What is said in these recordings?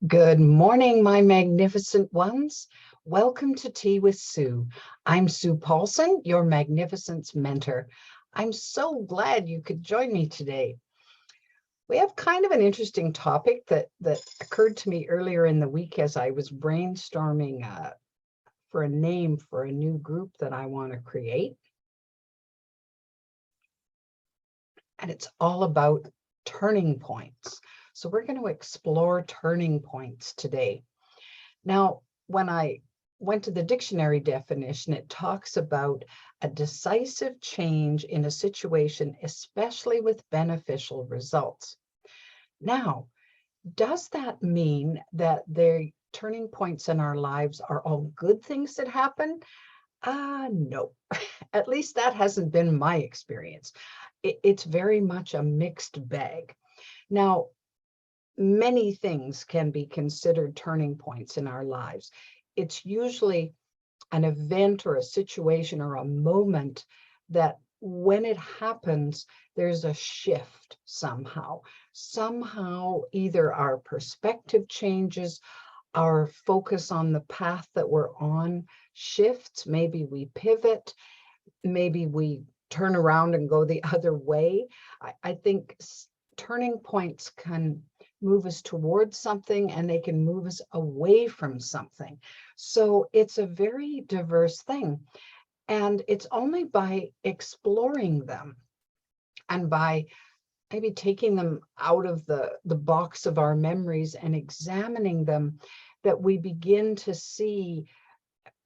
Good morning, my magnificent ones. Welcome to Tea with Sue. I'm Sue Paulson, your magnificence mentor. I'm so glad you could join me today. We have kind of an interesting topic that occurred to me earlier in the week as I was brainstorming for a name for a new group that I want to create. And it's all about turning points. So we're going to explore turning points today. Now, when I went to the dictionary definition, it talks about a decisive change in a situation, especially with beneficial results. Now, does that mean that the turning points in our lives are all good things that happen? No, at least that hasn't been my experience. It's very much a mixed bag. Now, many things can be considered turning points in our lives. It's usually an event or a situation or a moment that when it happens, there's a shift somehow. Somehow, either our perspective changes, our focus on the path that we're on shifts, maybe we pivot, maybe we turn around and go the other way. I think turning points can move us towards something and they can move us away from something. So it's a very diverse thing. And it's only by exploring them and by maybe taking them out of the box of our memories and examining them that we begin to see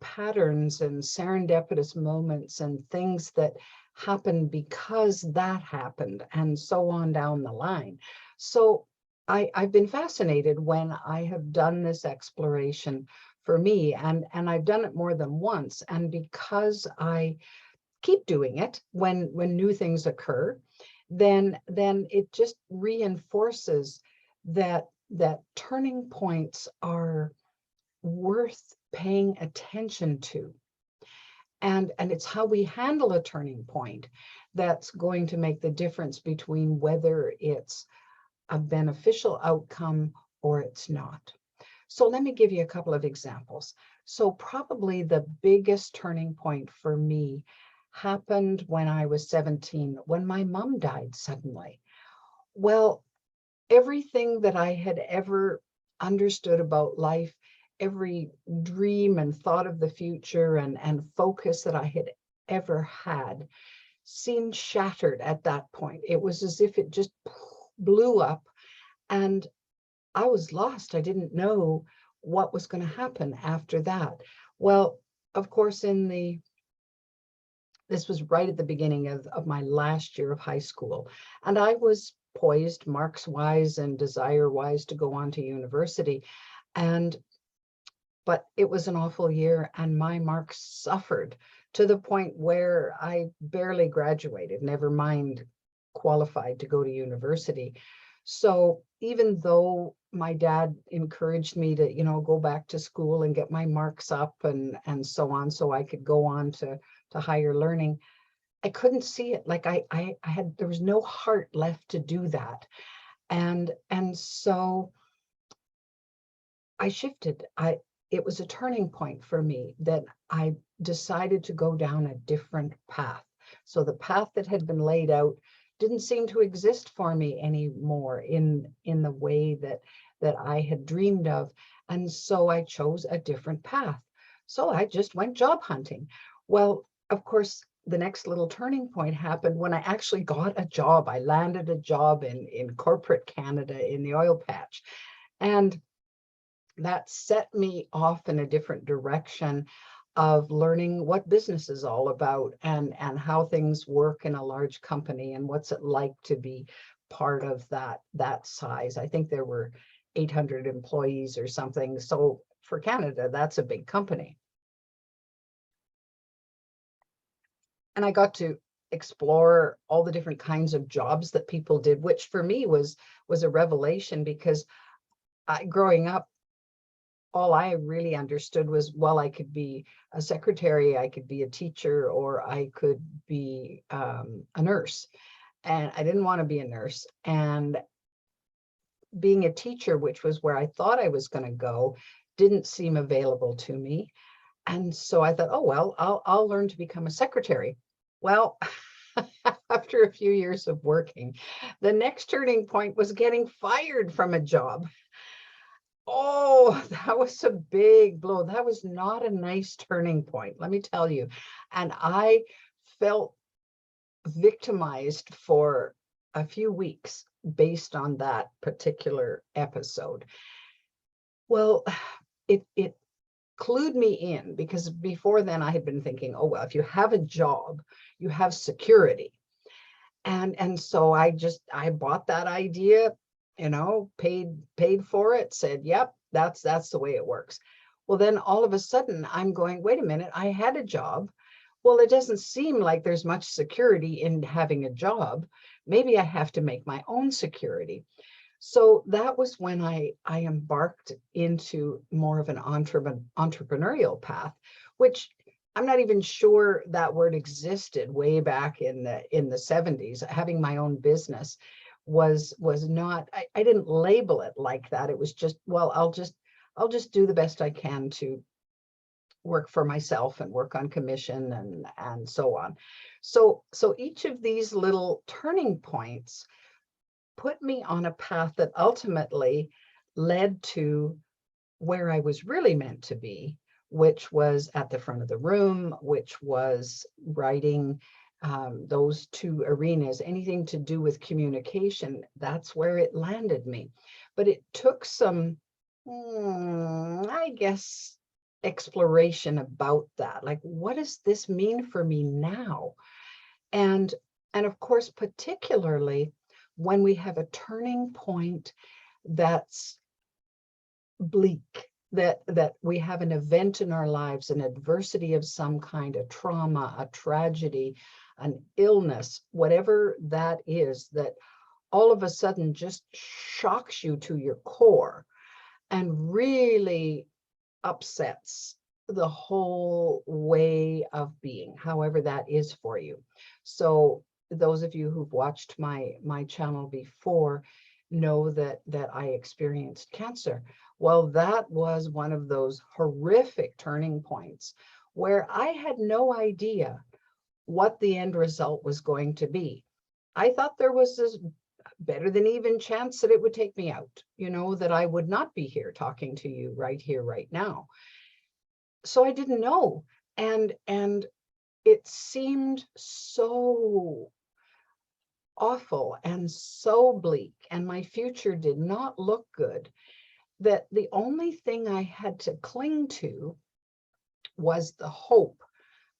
patterns and serendipitous moments and things that happen because that happened, and so on down the line. So I've been fascinated when I have done this exploration for me, and I've done it more than once. And because I keep doing it when new things occur, then it just reinforces that turning points are worth paying attention to. And it's how we handle a turning point that's going to make the difference between whether it's a beneficial outcome or it's not. So let me give you a couple of examples. So probably the biggest turning point for me happened when I was 17, when my mom died suddenly. Well, everything that I had ever understood about life, every dream and thought of the future and focus that I had ever had seemed shattered at that point. It was as if it just blew up and I was lost. I didn't know what was going to happen after that. Well, of course, this was right at the beginning of my last year of high school, and I was poised marks wise and desire wise to go on to university. But it was an awful year and my marks suffered to the point where I barely graduated, never mind qualified to go to university. So even though my dad encouraged me to, go back to school and get my marks up and so on, so I could go on to higher learning, I couldn't see it. Like there was no heart left to do that. And so I shifted. It was a turning point for me that I decided to go down a different path. So the path that had been laid out didn't seem to exist for me anymore in the way that I had dreamed of. And so I chose a different path. So I just went job hunting. Well, of course, the next little turning point happened when I actually got a job. I landed a job in corporate Canada in the oil patch. And that set me off in a different direction of learning what business is all about and how things work in a large company and what's it like to be part of that size. I think there were 800 employees or something. So for Canada, that's a big company. And I got to explore all the different kinds of jobs that people did, which for me was a revelation, because growing up, all I really understood was, well, I could be a secretary, I could be a teacher, or I could be a nurse. And I didn't want to be a nurse. And being a teacher, which was where I thought I was going to go, didn't seem available to me. And so I thought, oh, well, I'll learn to become a secretary. Well, after a few years of working, the next turning point was getting fired from a job. Oh, that was a big blow. That was not a nice turning point, let me tell you. And I felt victimized for a few weeks based on that particular episode. Well, it clued me in, because before then I had been thinking, oh, well, if you have a job, you have security. And so I bought that idea, paid for it, said, yep, that's the way it works. Well, then all of a sudden I'm going, wait a minute, I had a job. Well, it doesn't seem like there's much security in having a job. Maybe I have to make my own security. So that was when I embarked into more of an entrepreneurial path, which I'm not even sure that word existed way back in the 70s. Having my own business was not, I didn't label it like that. It was just, well, I'll just do the best I can to work for myself and work on commission and so on. So each of these little turning points put me on a path that ultimately led to where I was really meant to be, which was at the front of the room, which was writing, those two arenas, anything to do with communication. That's where it landed me. But it took some, I guess, exploration about that. Like, what does this mean for me now? And of course, particularly when we have a turning point that's bleak, that we have an event in our lives, an adversity of some kind, a trauma, a tragedy, an illness, whatever that is, that all of a sudden just shocks you to your core and really upsets the whole way of being, however that is for you. So those of you who've watched my channel before know that I experienced cancer. Well, that was one of those horrific turning points where I had no idea what the end result was going to be. I thought there was this better than even chance that it would take me out, that I would not be here talking to you right here, right now. So I didn't know. And it seemed so awful and so bleak, and my future did not look good, that the only thing I had to cling to was the hope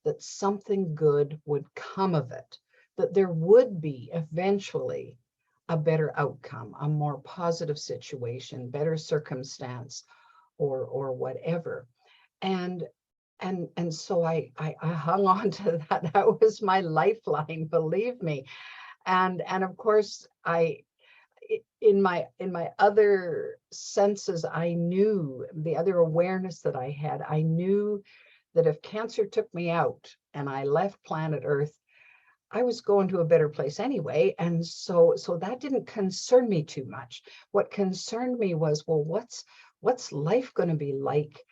that something good would come of it, that there would be eventually a better outcome, a more positive situation, better circumstance, or whatever. And so I hung on to that. That was my lifeline, believe me. And of course, in my other senses, I knew, the other awareness that I had, I knew that if cancer took me out and I left planet Earth, I was going to a better place anyway. And so that didn't concern me too much. What concerned me was, well, what's life going to be like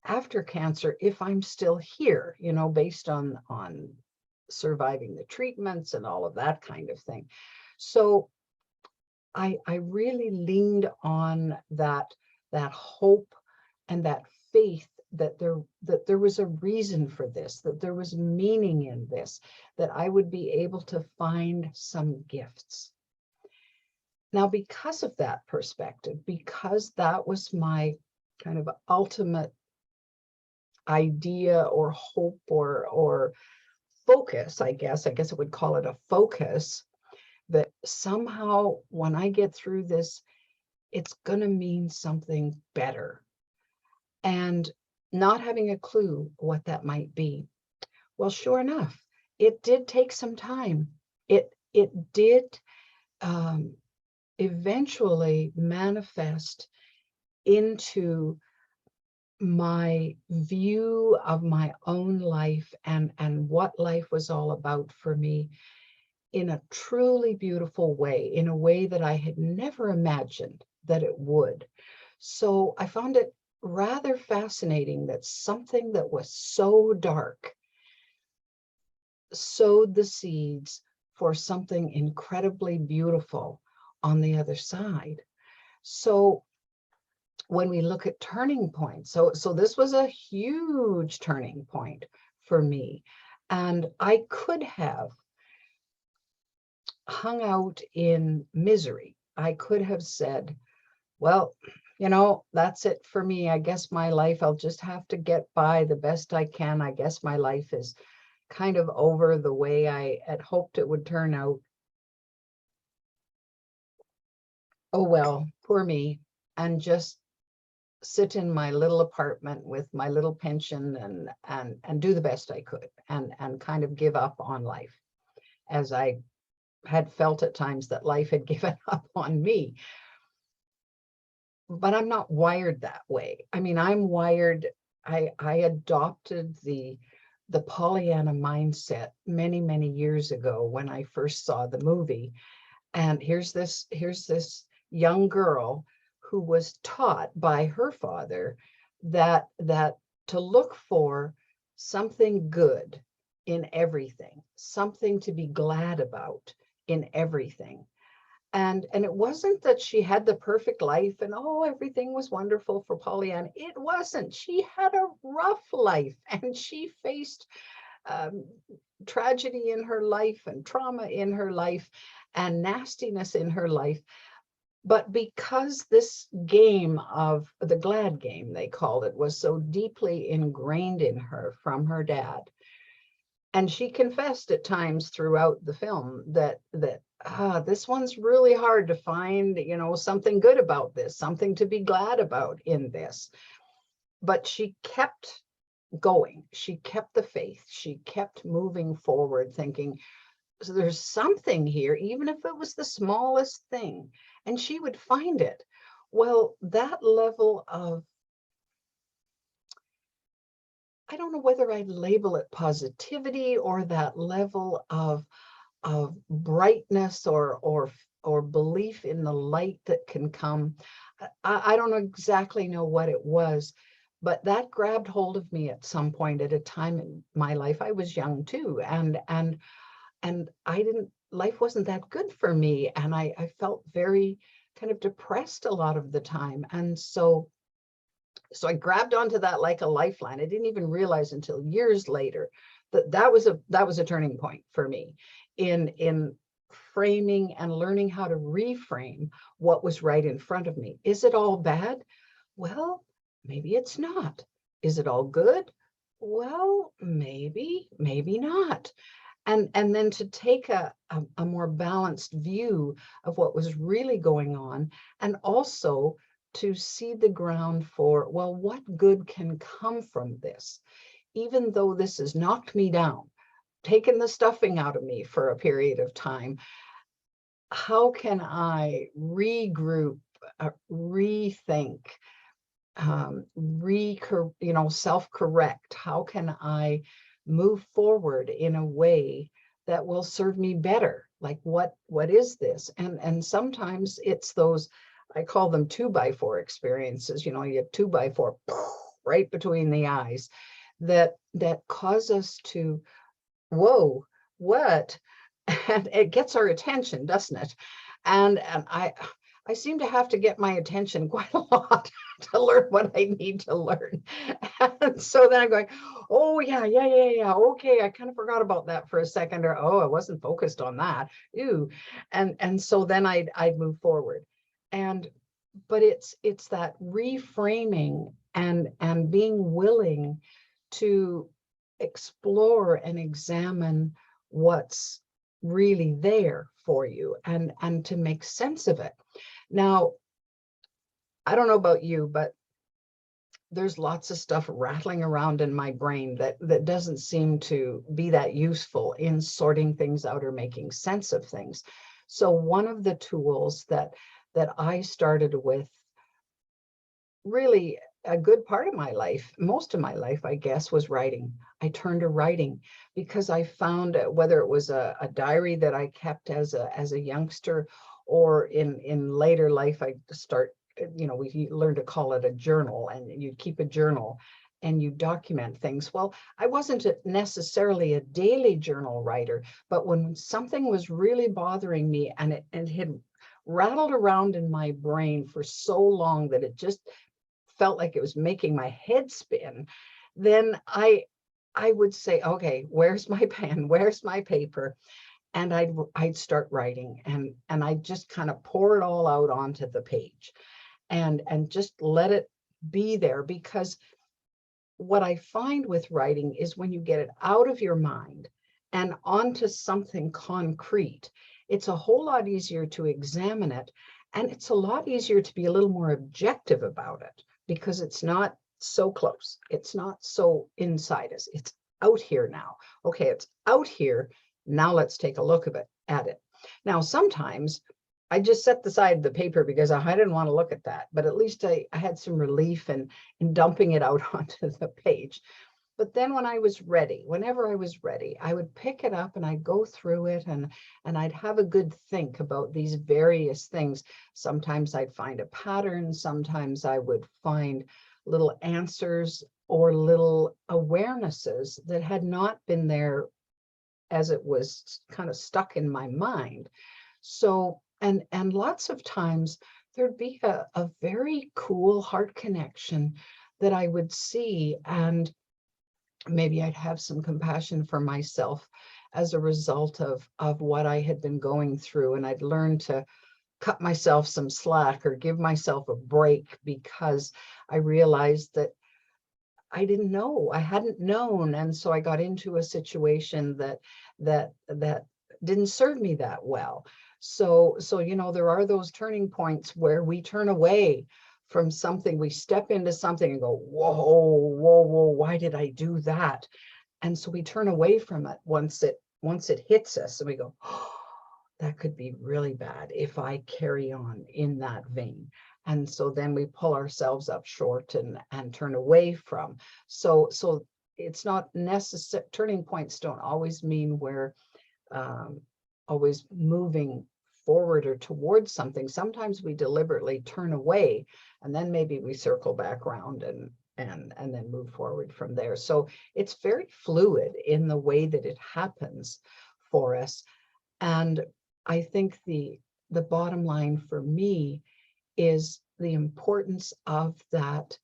after cancer if I'm still here, based on surviving the treatments and all of that kind of thing. So I really leaned on that hope and that faith that there was a reason for this, that there was meaning in this, that I would be able to find some gifts. Now, because of that perspective, because that was my kind of ultimate idea or hope or focus, I guess I would call it a focus, that somehow when I get through this, it's going to mean something better. And not having a clue what that might be. Well, sure enough, it did take some time. It did eventually manifest into my view of my own life and what life was all about for me in a truly beautiful way, in a way that I had never imagined that it would. So I found it rather fascinating that something that was so dark sowed the seeds for something incredibly beautiful on the other side. So when we look at turning points, so this was a huge turning point for me. And I could have hung out in misery. I could have said, well, you know, that's it for me. I guess my life, I'll just have to get by the best I can. I guess my life is kind of over the way I had hoped it would turn out. Oh, well, poor me. And just sit in my little apartment with my little pension and do the best I could and kind of give up on life, as I had felt at times that life had given up on me. But I'm not wired that way. I mean, I'm wired, I adopted the Pollyanna mindset many, many years ago when I first saw the movie. And here's this young girl who was taught by her father that to look for something good in everything, something to be glad about in everything. And it wasn't that she had the perfect life and, oh, everything was wonderful for Pollyanna. It wasn't. She had a rough life, and she faced tragedy in her life and trauma in her life and nastiness in her life. But because this game of the glad game, they called it, was so deeply ingrained in her from her dad, and she confessed at times throughout the film that this one's really hard to find, you know, something good about this, something to be glad about in this. But she kept going. She kept the faith. She kept moving forward, thinking, so there's something here, even if it was the smallest thing, and she would find it. Well, that level of, I don't know whether I'd label it positivity or that level of brightness or belief in the light that can come. I don't exactly know what it was, but that grabbed hold of me at some point at a time in my life. I was young too, and I didn't, life wasn't that good for me, and I felt very kind of depressed a lot of the time. And so I grabbed onto that like a lifeline. I didn't even realize until years later that that was a turning point for me in framing and learning how to reframe what was right in front of me. Is it all bad? Well, maybe it's not. Is it all good? Well, maybe not. And then to take a more balanced view of what was really going on, and also to see the ground for, well, what good can come from this? Even though this has knocked me down, taken the stuffing out of me for a period of time, how can I regroup, rethink, self-correct? How can I move forward in a way that will serve me better? Like, what is this? And sometimes it's those, I call them 2x4 experiences. You know, you have 2x4 right between the eyes that cause us to, whoa, what? And it gets our attention, doesn't it? And I seem to have to get my attention quite a lot to learn what I need to learn. And so then I'm going, oh yeah. Okay, I kind of forgot about that for a second, or oh, I wasn't focused on that. Ew. And so then I'd move forward. But it's that reframing and being willing to explore and examine what's really there for you and to make sense of it. Now, I don't know about you, but there's lots of stuff rattling around in my brain that doesn't seem to be that useful in sorting things out or making sense of things. So one of the tools that I started with, really a good part of my life, most of my life, I guess, was writing. I turned to writing because I found, whether it was a diary that I kept as a youngster, or in later life, I start, we learn to call it a journal, and you keep a journal and you document things. Well, I wasn't necessarily a daily journal writer, but when something was really bothering me and it had rattled around in my brain for so long that it just felt like it was making my head spin, then I would say, okay, where's my pen? Where's my paper? And I'd start writing, and I'd just kind of pour it all out onto the page and just let it be there. Because what I find with writing is when you get it out of your mind and onto something concrete, it's a whole lot easier to examine it. And it's a lot easier to be a little more objective about it, because it's not so close. It's not so inside us. It's out here now. Okay, it's out here. Now let's take a look at it. Now, sometimes I just set aside the paper because I didn't want to look at that, but at least I had some relief in dumping it out onto the page. But then when I was ready, whenever I was ready, I would pick it up and I'd go through it, and I'd have a good think about these various things. Sometimes I'd find a pattern. Sometimes I would find little answers or little awarenesses that had not been there as it was kind of stuck in my mind. So, and lots of times there'd be a very cool heart connection that I would see, and maybe I'd have some compassion for myself as a result of what I had been going through, and I'd learned to cut myself some slack or give myself a break, because I realized that I didn't know, I hadn't known, and so I got into a situation that didn't serve me that well. So there are those turning points where we turn away from something, we step into something and go, whoa, why did I do that? And so we turn away from it once it hits us, and we go, oh, that could be really bad if I carry on in that vein. And so then we pull ourselves up short and turn away from. So it's not necessary. Turning points don't always mean we're always moving forward or towards something. Sometimes we deliberately turn away, and then maybe we circle back around and then move forward from there. So it's very fluid in the way that it happens for us. And I think the bottom line for me is the importance of that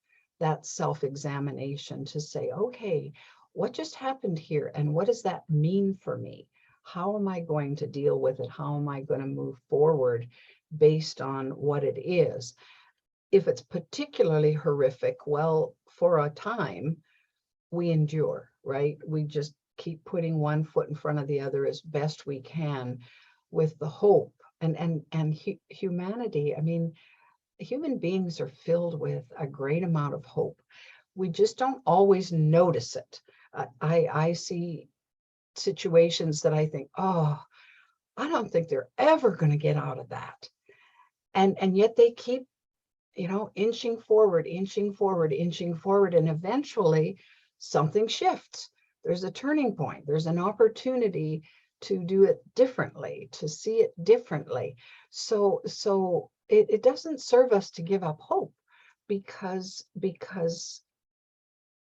self-examination, to say, okay, what just happened here, and what does that mean for me? How am I going to deal with it? How am I going to move forward based on what it is? If it's particularly horrific, well, for a time, we endure, right? We just keep putting one foot in front of the other as best we can, with the hope and humanity. I mean, human beings are filled with a great amount of hope. We just don't always notice it. I see situations that I think, oh, I don't think they're ever going to get out of that. And yet they keep, inching forward, inching forward, inching forward. And eventually something shifts. There's a turning point. There's an opportunity to do it differently, to see it differently. So it doesn't serve us to give up hope, because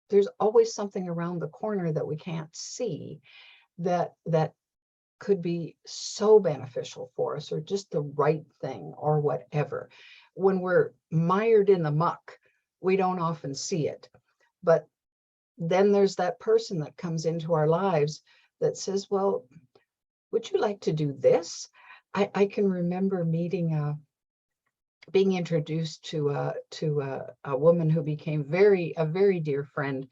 there's always something around the corner that we can't see that could be so beneficial for us, or just the right thing, or whatever. When we're mired in the muck, we don't often see it. But then there's that person that comes into our lives that says, well, would you like to do this? I can remember being introduced to a woman who became a very dear friend,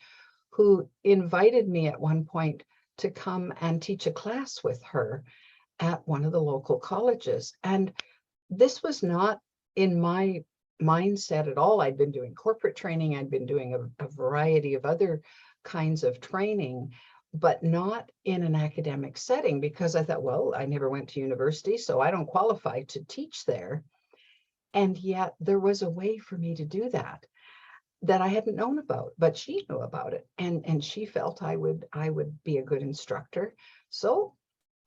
who invited me at one point to come and teach a class with her at one of the local colleges. And this was not in my mindset at all. I'd been doing corporate training. I'd been doing a variety of other kinds of training, but not in an academic setting, because I thought, well, I never went to university, so I don't qualify to teach there. And yet there was a way for me to do that I hadn't known about, but she knew about it. And she felt I would be a good instructor. So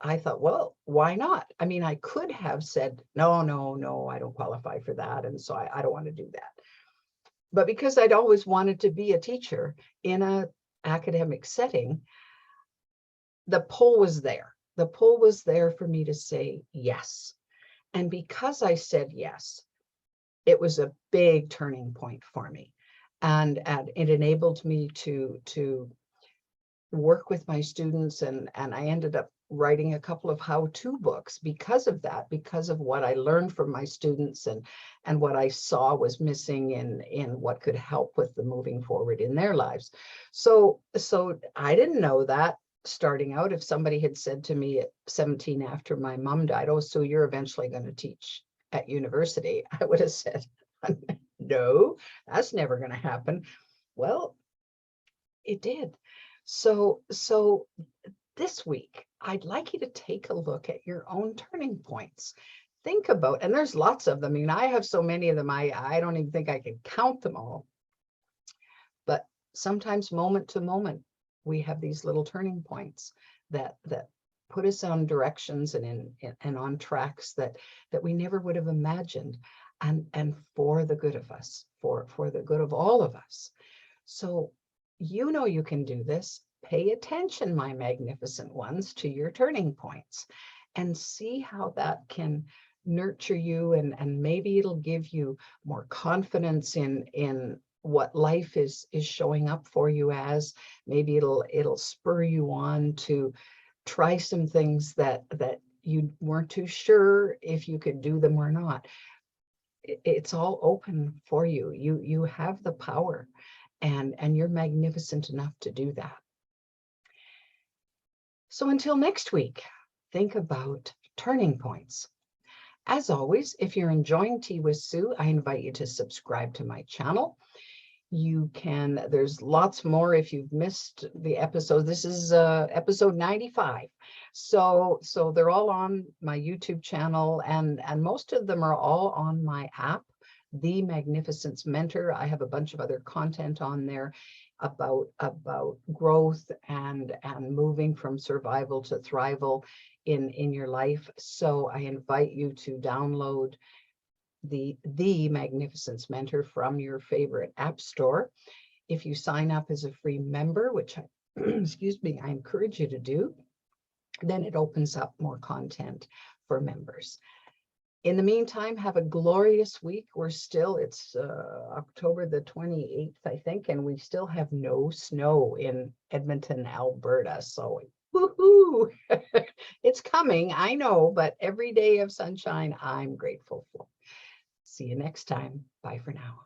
I thought, well, why not? I mean, I could have said, no, no, no, I don't qualify for that. And so I don't want to do that. But because I'd always wanted to be a teacher in an academic setting, the pull was there. The pull was there for me to say yes. And because I said yes, it was a big turning point for me. And it enabled me to work with my students, and I ended up writing a couple of how-to books because of that, because of what I learned from my students and what I saw was missing in what could help with the moving forward in their lives. So I didn't know that starting out. If somebody had said to me at 17 after my mom died, oh, so you're eventually going to teach at university, I would have said, no, that's never going to happen. Well, it did. So this week, I'd like you to take a look at your own turning points. Think about, and there's lots of them. I mean, I have so many of them, I don't even think I can count them all. But sometimes moment to moment, we have these little turning points that put us on directions and on tracks that we never would have imagined, and for the good of us, for the good of all of us. So you know you can do this. Pay attention, my magnificent ones, to your turning points and see how that can nurture you, and maybe it'll give you more confidence in what life is showing up for you as. Maybe it'll spur you on to try some things that you weren't too sure if you could do them or not. It's all open for you. You have the power, and you're magnificent enough to do that. So until next week, think about turning points. As always, if you're enjoying Tea with Sue, I invite you to subscribe to my channel. You can, there's lots more if you've missed the episode. This is episode 95. So they're all on my YouTube channel, and most of them are all on my app, The Magnificence Mentor. I have a bunch of other content on there about growth and moving from survival to thrival in your life. So I invite you to download the Magnificence Mentor from your favorite app store. If you sign up as a free member, which I, excuse me, I encourage you to do, then it opens up more content for members. In the meantime, have a glorious week. It's October the 28th, I think, and we still have no snow in Edmonton, Alberta. So woohoo! It's coming, I know, but every day of sunshine, I'm grateful for. See you next time. Bye for now.